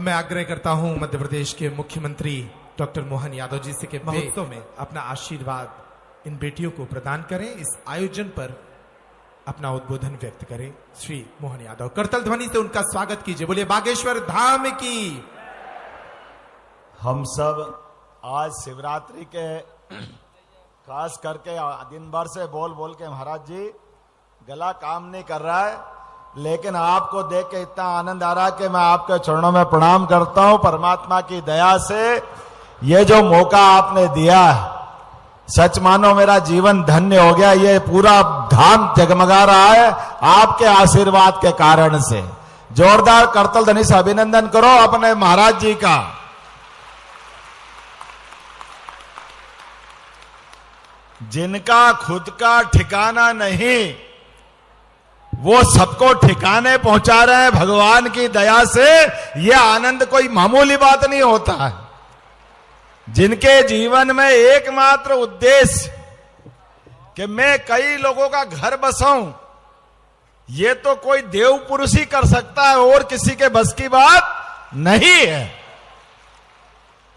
मैं आग्रह करता हूं मध्य प्रदेश के मुख्यमंत्री डॉक्टर मोहन यादव जी से कि महोत्सव में अपना आशीर्वाद इन बेटियों को प्रदान करें। इस आयोजन पर अपना उद्बोधन व्यक्त करें। श्री मोहन यादव, करतल ध्वनि से उनका स्वागत कीजिए। बोलिए बागेश्वर धाम की। हम सब आज शिवरात्रि के खास करके दिन भर से बोल बोल के महाराज जी गला काम नहीं कर रहा है, लेकिन आपको देख के इतना आनंद आ रहा है कि मैं आपके चरणों में प्रणाम करता हूं। परमात्मा की दया से ये जो मौका आपने दिया है, सच मानो मेरा जीवन धन्य हो गया। ये पूरा धाम जगमगा रहा है आपके आशीर्वाद के कारण से। जोरदार करतल ध्वनि से अभिनंदन करो अपने महाराज जी का। जिनका खुद का ठिकाना नहीं, वो सबको ठिकाने पहुंचा रहे हैं भगवान की दया से। यह आनंद कोई मामूली बात नहीं होता है। जिनके जीवन में एकमात्र उद्देश्य कि मैं कई लोगों का घर बसाऊं, ये तो कोई देव पुरुष ही कर सकता है और किसी के बस की बात नहीं है।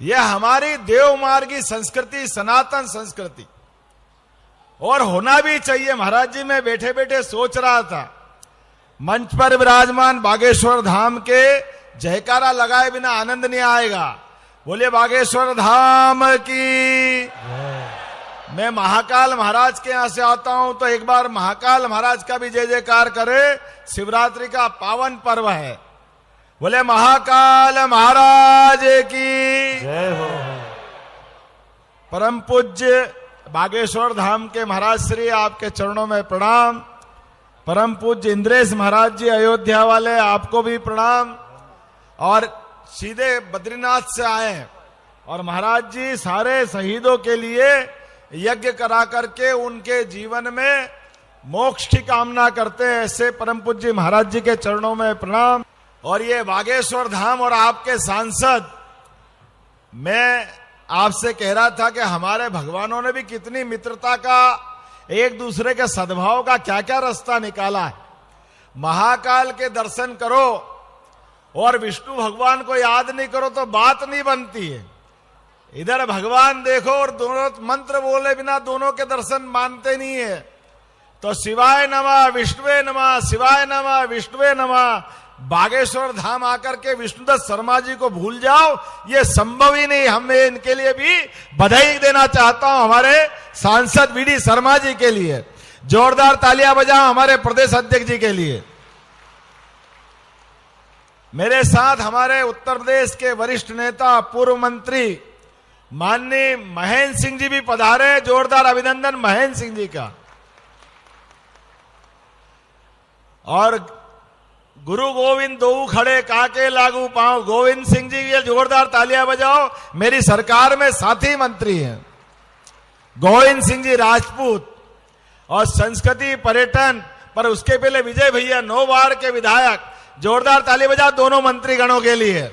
यह हमारी देवमार्गी संस्कृति, सनातन संस्कृति, और होना भी चाहिए। महाराज जी मैं बैठे बैठे सोच रहा था, मंच पर विराजमान बागेश्वर धाम के जयकारा लगाए बिना आनंद नहीं आएगा। बोलिए बागेश्वर धाम की। मैं महाकाल महाराज के यहां से आता हूं तो एक बार महाकाल महाराज का भी जय जयकार करे। शिवरात्रि का पावन पर्व है। बोले महाकाल महाराज की जय हो। परम पूज्य बागेश्वर धाम के महाराज श्री, आपके चरणों में प्रणाम। परम पूज्य इंद्रेश महाराज जी अयोध्या वाले, आपको भी प्रणाम। और सीधे बद्रीनाथ से आए हैं और महाराज जी सारे शहीदों के लिए यज्ञ करा करके उनके जीवन में मोक्ष की कामना करते हैं। ऐसे परम पूज्य महाराज जी के चरणों में प्रणाम। और ये बागेश्वर धाम और आपके सांसद, मैं आपसे कह रहा था कि हमारे भगवानों ने भी कितनी मित्रता का, एक दूसरे के सद्भाव का क्या क्या रास्ता निकाला है। महाकाल के दर्शन करो और विष्णु भगवान को याद नहीं करो तो बात नहीं बनती है। इधर भगवान देखो और दोनों मंत्र बोले बिना दोनों के दर्शन मानते नहीं है। तो शिवाय नमः विष्णुवे नमः, शिवाय नमः विष्णुवे नमः। बागेश्वर धाम आकर के विष्णुदत्त शर्मा जी को भूल जाओ, ये संभव ही नहीं। हमें इनके लिए भी बधाई देना चाहता हूं, हमारे सांसद वीडी शर्मा जी के लिए। जोरदार तालियां बजाओ हमारे प्रदेश अध्यक्ष जी के लिए। मेरे साथ हमारे उत्तर प्रदेश के वरिष्ठ नेता पूर्व मंत्री माननीय महेंद्र सिंह जी भी पधारे। जोरदार अभिनंदन महेंद्र सिंह जी का। और गुरु गोविंद दो खड़े काके लागू पांव, गोविंद सिंह जी के जोरदार तालियां बजाओ। मेरी सरकार में साथी मंत्री हैं गोविंद सिंह जी राजपूत। और संस्कृति पर्यटन पर उसके पहले विजय भैया 9 बार के विधायक, जोरदार ताली बजाओ दोनों मंत्री गणों के लिए।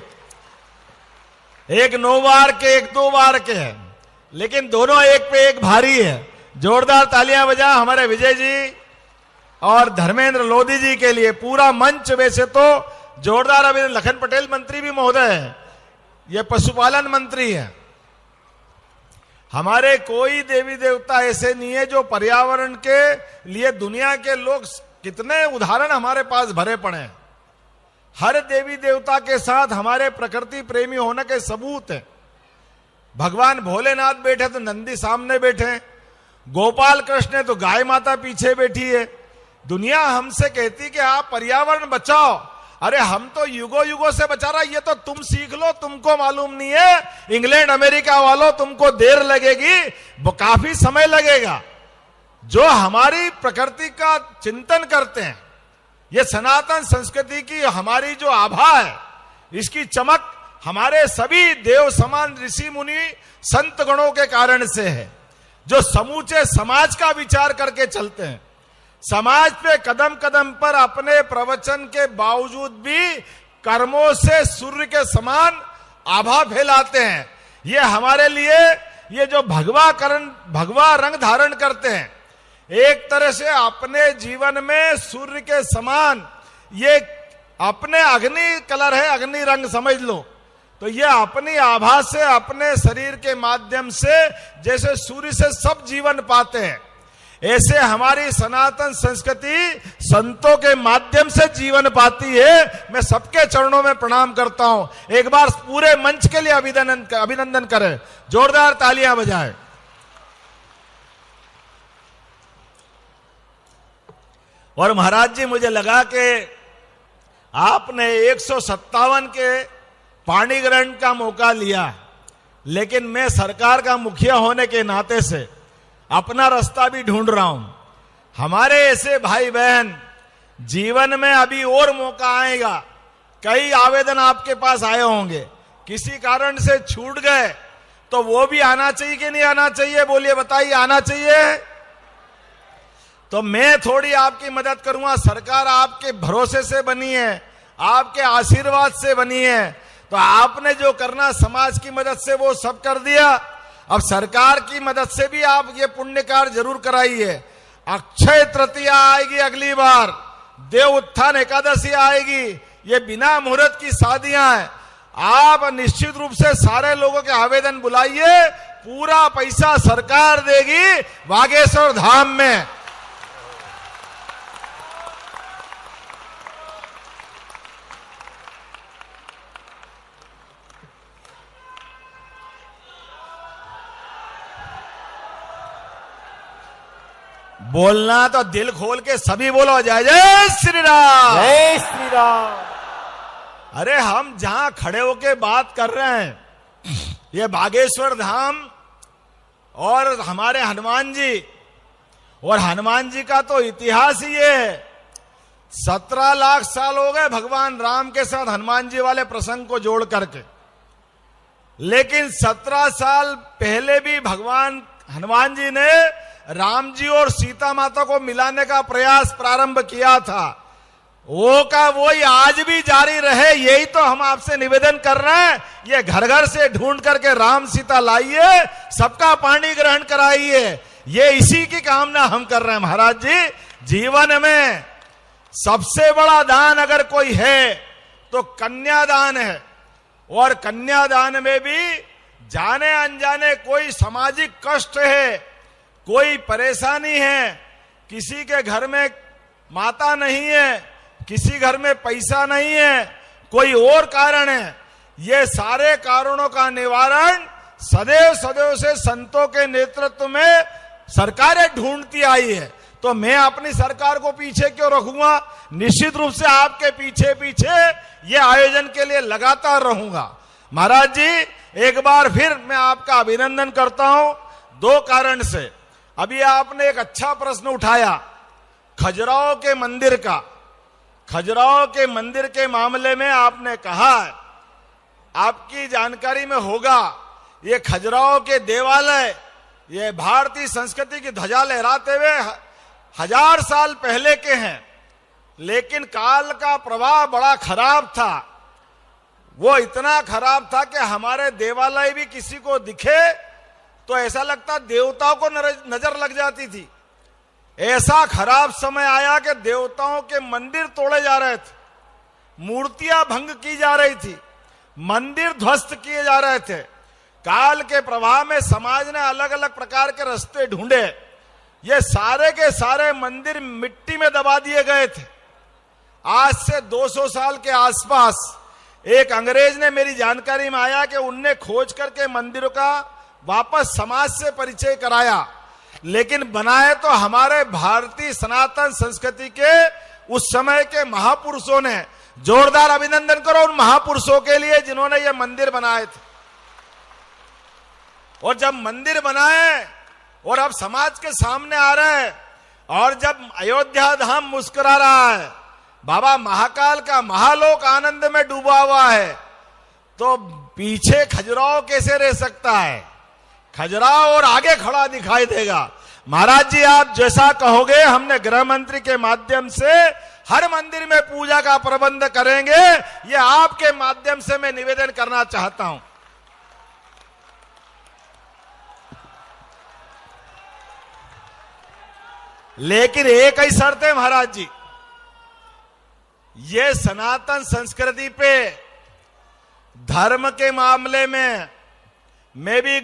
एक 9 बार के, एक 2 बार के हैं, लेकिन दोनों एक पे एक भारी है। जोरदार तालियां बजाओ हमारे विजय जी और धर्मेंद्र लोधी जी के लिए। पूरा मंच वैसे तो जोरदार अभिनंदन। लखन पटेल मंत्री भी महोदय हैं, ये पशुपालन मंत्री हैं। हमारे कोई देवी देवता ऐसे नहीं है जो पर्यावरण के लिए, दुनिया के लोग कितने उदाहरण हमारे पास भरे पड़े हैं। हर देवी देवता के साथ हमारे प्रकृति प्रेमी होने के सबूत है। भगवान भोलेनाथ बैठे तो नंदी सामने बैठे, गोपाल कृष्ण तो गाय माता पीछे बैठी है। दुनिया हमसे कहती कि आप पर्यावरण बचाओ, अरे हम तो युगों युगों से बचा रहा, ये तो तुम सीख लो, तुमको मालूम नहीं है। इंग्लैंड अमेरिका वालों तुमको देर लगेगी, काफी समय लगेगा। जो हमारी प्रकृति का चिंतन करते हैं, ये सनातन संस्कृति की हमारी जो आभा है, इसकी चमक हमारे सभी देव समान ऋषि मुनि संत गणों के कारण से है, जो समूचे समाज का विचार करके चलते हैं। समाज पे कदम कदम पर अपने प्रवचन के बावजूद भी कर्मों से सूर्य के समान आभा फैलाते हैं। ये हमारे लिए, ये जो भगवा रंग धारण करते हैं, एक तरह से अपने जीवन में सूर्य के समान ये अपने अग्नि कलर है, अग्नि रंग समझ लो। तो ये अपनी आभा से, अपने शरीर के माध्यम से जैसे सूर्य से सब जीवन पाते हैं, ऐसे हमारी सनातन संस्कृति संतों के माध्यम से जीवन पाती है। मैं सबके चरणों में प्रणाम करता हूं। एक बार पूरे मंच के लिए अभिनंदन करें, जोरदार तालियां बजाएं। और महाराज जी, मुझे लगा कि आपने 157 के पाणी ग्रहण का मौका लिया, लेकिन मैं सरकार का मुखिया होने के नाते से अपना रास्ता भी ढूंढ रहा हूं। हमारे ऐसे भाई बहन, जीवन में अभी और मौका आएगा। कई आवेदन आपके पास आए होंगे, किसी कारण से छूट गए, तो वो भी आना चाहिए कि नहीं आना चाहिए? बोलिए, बताइए, आना चाहिए? तो मैं थोड़ी आपकी मदद करूंगा। सरकार आपके भरोसे से बनी है, आपके आशीर्वाद से बनी है, तो आपने जो करना समाज की मदद से वो सब कर दिया। अब सरकार की मदद से भी आप ये पुण्य कार्य जरूर कराइए। अक्षय तृतीया आएगी अगली बार, देव उत्थान एकादशी आएगी, ये बिना मुहूर्त की शादियां हैं। आप निश्चित रूप से सारे लोगों के आवेदन बुलाइए, पूरा पैसा सरकार देगी बागेश्वर धाम में। बोलना तो दिल खोल के सभी बोलो, जय जय श्री राम, जय श्री राम। अरे हम जहां खड़े होके बात कर रहे हैं, ये बागेश्वर धाम और हमारे हनुमान जी, और हनुमान जी का तो इतिहास ही है। 17 लाख साल हो गए भगवान राम के साथ हनुमान जी वाले प्रसंग को जोड़ करके, लेकिन 17 साल पहले भी भगवान हनुमान जी ने राम जी और सीता माता को मिलाने का प्रयास प्रारंभ किया था। वो का वही आज भी जारी रहे, यही तो हम आपसे निवेदन कर रहे हैं। ये घर घर से ढूंढ करके राम सीता लाइए, सबका पानी ग्रहण कराइए, ये इसी की कामना हम कर रहे हैं। महाराज जी, जीवन में सबसे बड़ा दान अगर कोई है तो कन्यादान है, और कन्यादान में भी जाने अनजाने कोई सामाजिक कष्ट है, कोई परेशानी है, किसी के घर में माता नहीं है, किसी घर में पैसा नहीं है, कोई और कारण है, ये सारे कारणों का निवारण सदैव सदैव से संतों के नेतृत्व में सरकारें ढूंढती आई है। तो मैं अपनी सरकार को पीछे क्यों रखूंगा? निश्चित रूप से आपके पीछे पीछे ये आयोजन के लिए लगातार रहूंगा। महाराज जी, एक बार फिर मैं आपका अभिनंदन करता हूं, 2 कारण से। अभी आपने एक अच्छा प्रश्न उठाया खजुराहो के मंदिर का। खजुराहो के मंदिर के मामले में आपने कहा, आपकी जानकारी में होगा, ये खजुराहो के देवालय, ये भारतीय संस्कृति की ध्वजा लहराते हुए 1000 साल पहले के हैं, लेकिन काल का प्रभाव बड़ा खराब था। वो इतना खराब था कि हमारे देवालय भी किसी को दिखे तो ऐसा लगता देवताओं को नजर लग जाती थी। ऐसा खराब समय आया कि देवताओं के मंदिर तोड़े जा रहे थे, मूर्तियां भंग की जा रही थी, मंदिर ध्वस्त किए जा रहे थे। काल के प्रभाव में समाज ने अलग अलग प्रकार के रास्ते ढूंढे, ये सारे के सारे मंदिर मिट्टी में दबा दिए गए थे। आज से 200 साल के आसपास एक अंग्रेज ने, मेरी जानकारी में आया कि उनने खोज करके मंदिरों का वापस समाज से परिचय कराया, लेकिन बनाए तो हमारे भारतीय सनातन संस्कृति के उस समय के महापुरुषों ने। जोरदार अभिनंदन करो उन महापुरुषों के लिए जिन्होंने ये मंदिर बनाए थे। और जब मंदिर बनाए और अब समाज के सामने आ रहे हैं, और जब अयोध्या धाम मुस्कुरा रहा है, बाबा महाकाल का महालोक आनंद में डूबा हुआ है, तो पीछे खजुराहो कैसे रह सकता है? खजुराहो और आगे खड़ा दिखाई देगा। महाराज जी, आप जैसा कहोगे, हमने गृह मंत्री के माध्यम से हर मंदिर में पूजा का प्रबंध करेंगे। ये आपके माध्यम से मैं निवेदन करना चाहता हूं। लेकिन एक ही शर्त है महाराज जी, ये सनातन संस्कृति पे धर्म के मामले में मैं भी